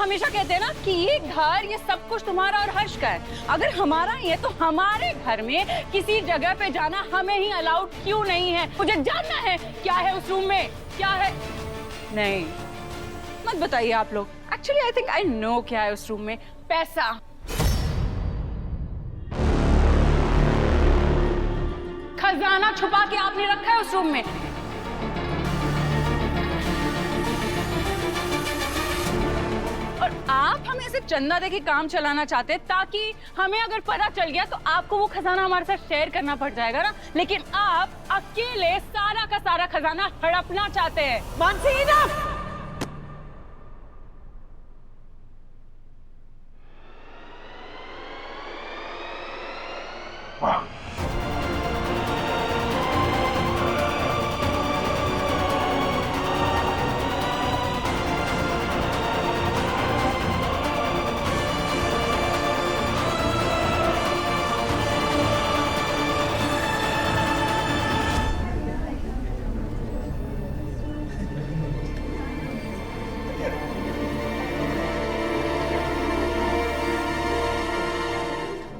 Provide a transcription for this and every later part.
हमेशा कहते हैं ना कि ये घर, ये सब कुछ तुम्हारा और हर्ष का है। अगर हमारा ही है तो हमारे घर में किसी जगह पे जाना हमें ही अलाउड क्यों नहीं है? मुझे जानना है क्या है उस रूम में, क्या है। नहीं मत बताइए आप लोग। Actually I think I know क्या है उस रूम में। पैसा। खजाना छुपा के आपने रखा है उस रूम में। और आप हमें ऐसे चंदा देके काम चलाना चाहते हैं ताकि हमें अगर पता चल गया तो आपको वो खजाना हमारे साथ शेयर करना पड़ जाएगा ना। लेकिन आप अकेले सारा का सारा खजाना हड़पना चाहते हैं। मानसी इनफ!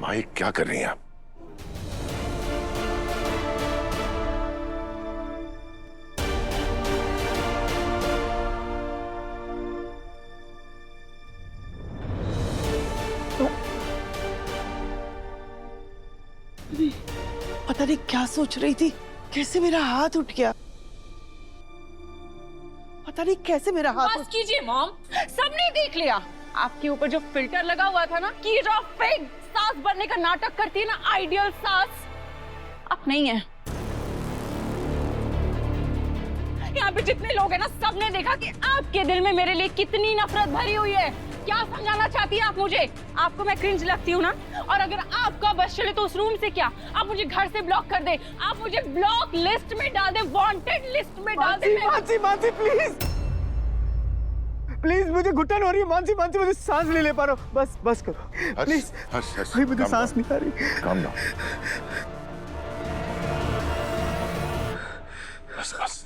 भाई क्या कर रही हैं आप? पता नहीं क्या सोच रही थी, कैसे मेरा हाथ उठ गया। पता नहीं कैसे मेरा हाथ बस कीजिए मॉम, सबने देख लिया आपके ऊपर जो फिल्टर लगा हुआ था ना कि जो फेक सास बनने का नाटक करती है ना, आइडियल सास, अब नहीं है। यहाँ पे जितने लोग हैं ना, सबने देखा कि आपके दिल में मेरे लिए कितनी नफरत भरी हुई है। क्या समझाना चाहती है आप मुझे? आपको मैं क्रिंज लगती हूँ ना? और अगर आपका बस चले तो उस रूम से क्या आप मुझे घर से ब्लॉक कर दे, आप मुझे ब्लॉक लिस्ट में डाल दे, वांटेड लिस्ट में डाल दे। मानसी मानसी प्लीज प्लीज, मुझे घुटन हो रही है। मानसी मानसी, मुझे सांस नहीं ले पा रहा हूँ। बस करो प्लीज। भाई मुझे सांस नहीं आ रही। Calm down. बस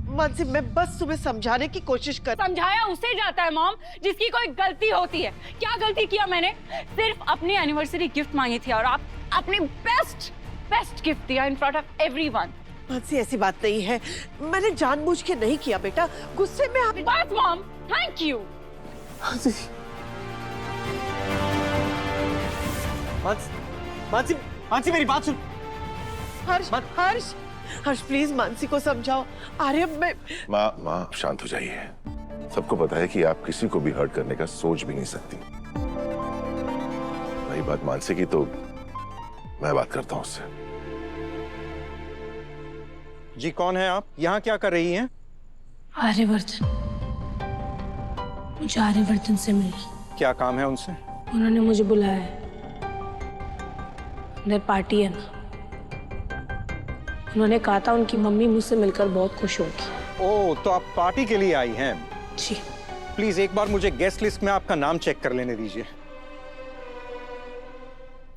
मानसी, मैं बस तुम्हें समझाने की कोशिश कर। समझाया उसे जाता है मॉम जिसकी कोई गलती होती है। क्या गलती किया मैंने? सिर्फ अपनी एनिवर्सरी गिफ्ट मांगी थी और आप अपनी बेस्ट गिफ्ट दिया in front of everyone. Mansi ऐसी बात नहीं है, मैंने जानबूझ के नहीं किया बेटा, गुस्से में आप। बस mom, thank you. Mansi Mansi मेरी बात सुन। हर्ष प्लीज मानसी को समझाओ। अरे मैं माँ शांत हो जाइए। सबको पता है कि आप किसी को भी हर्ट करने का सोच भी नहीं सकती। रही बात मानसी की, तो मैं बात करता हूँ उससे। जी कौन है आप? यहाँ क्या कर रही हैं? आर्यवर्धन, मुझे आर्यवर्धन से मिलना। क्या काम है उनसे? उन्होंने मुझे बुलाया है, अंदर पार्टी है ना। उन्होंने कहा था उनकी मम्मी मुझसे मिलकर बहुत खुश होगी। ओह, तो आप पार्टी के लिए आई हैं? जी। प्लीज एक बार मुझे गेस्ट लिस्ट में आपका नाम चेक कर लेने दीजिए।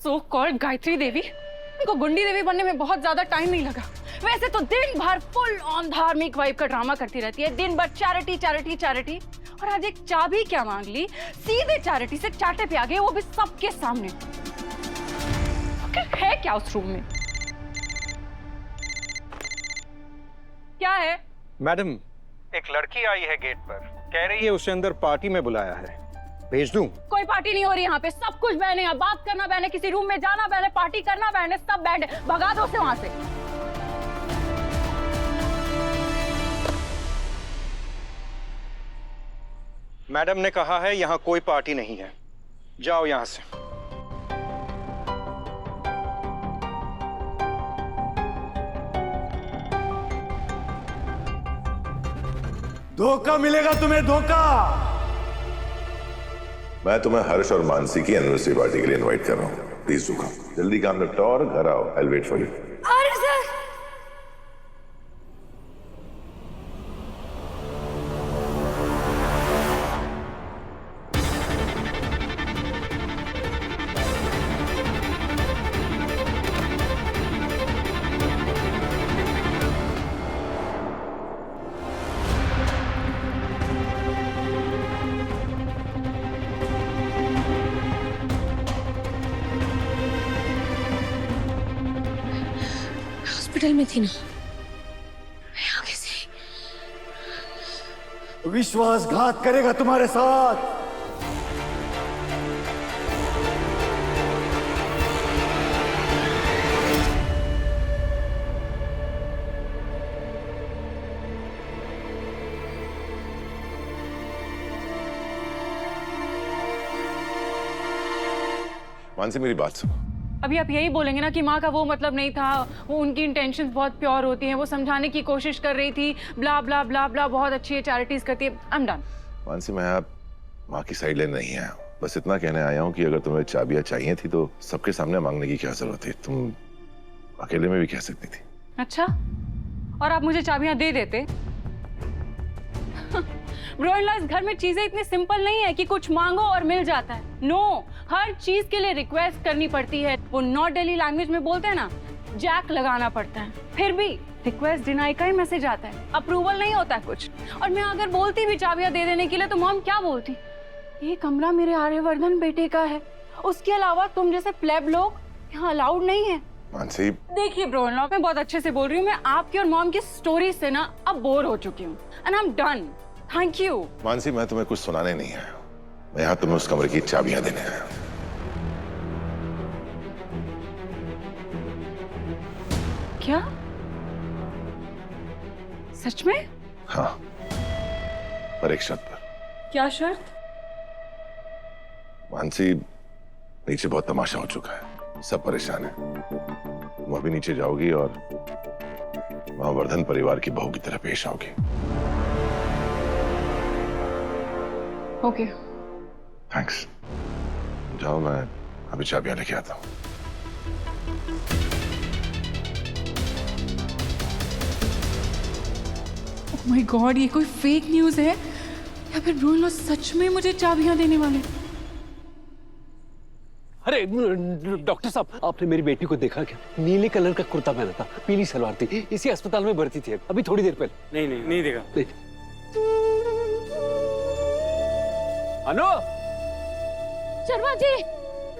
सो कॉल्ड गायत्री देवी, उनको गुंडी देवी बनने में बहुत ज्यादा टाइम नहीं लगा। वैसे तो दिन भर फुल ऑन धार्मिक वाइब का ड्रामा करती रहती है, दिन भर चैरिटी चैरिटी चैरिटी। और आज एक चाबी क्या मांग ली, सीधे चैरिटी से चाटे पे आ गए, वो भी सबके सामने। है क्या उस रूम में? क्या है? मैडम, एक लड़की आई है गेट पर, कह रही है उसे अंदर पार्टी में बुलाया है, भेज दूं? कोई पार्टी नहीं हो रही यहाँ पे, सब कुछ बैन है। बात करना बैन है, किसी रूम में जाना बैन है, पार्टी करना बैन है, सब बैन है। भगा दो उसे वहां से। मैडम ने कहा है यहाँ कोई पार्टी नहीं है, जाओ यहाँ से। धोखा मिलेगा तुम्हें, धोखा। मैं तुम्हें हर्ष और मानसी की एनिवर्सरी पार्टी के लिए इनवाइट कर रहा हूँ। प्लीज रुको, जल्दी काम निपटाओ और घर आओ। I will wait for you. अरे सर, हॉस्पिटल में थी ना, मैं आगे से विश्वासघात करेगा तुम्हारे साथ। मानसी मेरी बात सुनो। अभी आप यही बोलेंगे ना कि माँ का वो मतलब नहीं था, वो उनकी इंटेंशंस बहुत प्योर होती हैं, वो समझाने की कोशिश कर रही थी, ब्ला ब्ला ब्ला ब्ला, बहुत अच्छी है, चैरिटीज करती है। I am done. मानसी मैं आप माँ की साइड लेने नहीं आया हूँ, बस इतना कहने आया हूँ कि अगर तुम्हें चाबियां चाहिए थी तो सबके सामने मांगने की क्या जरूरत थी, तुम अकेले में भी कह सकती थी। अच्छा, और आप मुझे चाबियां दे देते? ब्रोइनला, इस घर में चीजें इतनी सिंपल नहीं है कि कुछ मांगो और मिल जाता है। नो, हर चीज के लिए रिक्वेस्ट करनी पड़ती है। वो नॉर्थ दिल्ली लैंग्वेज में बोलते हैं ना, जैक लगाना पड़ता है। फिर भी रिक्वेस्ट डिनाई का ही मैसेज आता है, अप्रूवल नहीं होता कुछ। और मैं अगर बोलती भी चाबियां दे देने के लिए तो मॉम क्या बोलती, ये कमरा मेरे आर्यवर्धन बेटे का है, उसके अलावा तुम जैसे प्लेब लोग यहाँ अलाउड नहीं है। मानसी देखिए ब्रोइनला, मैं बहुत अच्छे से बोल रही हूँ, मैं आपकी और मॉम की स्टोरी से ना अब बोर हो चुकी हूँ and I am done. Thank you. Mansi मैं तुम्हें कुछ सुनाने नहीं आया हूँ, मैं यहाँ तुम्हें उस कमरे की चाबियां देने आया हूँ। क्या? सच में? हाँ, पर एक शर्त पर। क्या शर्त? मानसी नीचे बहुत तमाशा हो चुका है, सब परेशान है। तुम अभी नीचे जाओगी और वहां वर्धन परिवार की बहू की तरह पेश आओगी। ओके। थैंक्स। जाओ, मैं अभी चाबियां लेके आता हूँ। ओह माय गॉड, ये कोई फेक न्यूज़ है या फिर ब्रूनो सच में मुझे चाबियां देने वाले? अरे डॉक्टर साहब, आपने मेरी बेटी को देखा क्या? नीले कलर का कुर्ता पहना था, पीली सलवार थी, इसी अस्पताल में भर्ती थी अभी थोड़ी देर पहले। नहीं देखा। अनु, शर्मा जी,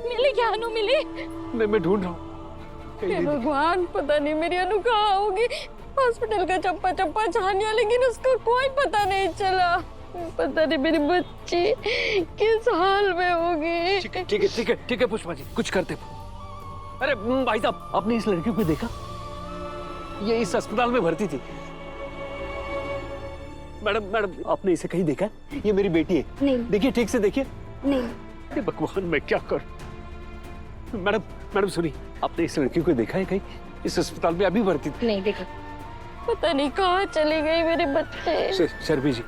मिली क्या? अनु मिली? मैं ढूंढ रहा हूँ। हे भगवान, पता नहीं मेरी अनु कहाँ होगी। हॉस्पिटल का चप्पा चप्पा छानिया, लेकिन उसका कोई पता नहीं चला। पता नहीं मेरी बच्ची किस हाल में होगी। ठीक है पुष्पा जी, कुछ करते। अरे भाई साहब, आपने इस लड़की को देखा? ये इस अस्पताल में भर्ती थी। मैडम आपने इसे कहीं देखा? ये मेरी बेटी है। नहीं। देखिए, ठीक से देखिए। नहीं। अरे भगवान, मैं क्या करूं? मैडम सुनिए, आपने इस लड़की को देखा है कहीं? इस अस्पताल में अभी भर्ती थी। नहीं देखा। पता नहीं कहाँ चली गई मेरे बच्चे। शर्मी जी,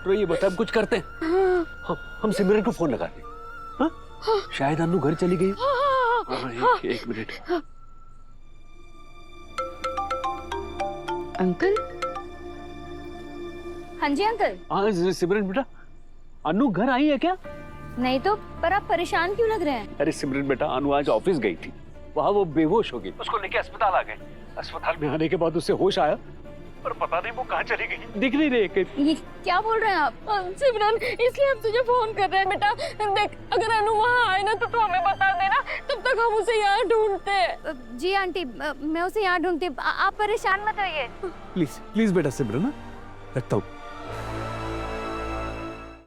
तो ये बता, हम कुछ करते हैं। हम सिमरन को फोन लगाते हैं। हाँ? शायद अनु घर चली गई। एक मिनट। अंकल? हाँ जी अंकल। हाँ सिमरन बेटा, अनु घर आई है क्या? नहीं तो, पर आप परेशान क्यों लग रहे हैं? अरे सिमरन बेटा, अनु आज ऑफिस गई थी, वहाँ वो बेहोश हो गई, उसको लेके अस्पताल आ गए। अस्पताल में आने के बाद उससे होश आया, पर पता नहीं वो कहाँ चली गई, दिख नहीं रही कहीं। ये क्या बोल रहे हैं आप? सिमरन, इसलिए हम तुझे फोन कर रहे हैं बेटा। देख, अगर अनु वहाँ आए ना तो तू हमें बता देना, तब तक हम उसे यहाँ ढूंढते हैं। जी आंटी, मैं उसे यहाँ ढूंढती। आप परेशान मत होइए। प्लीज बेटा सिमरन, रखता हूँ।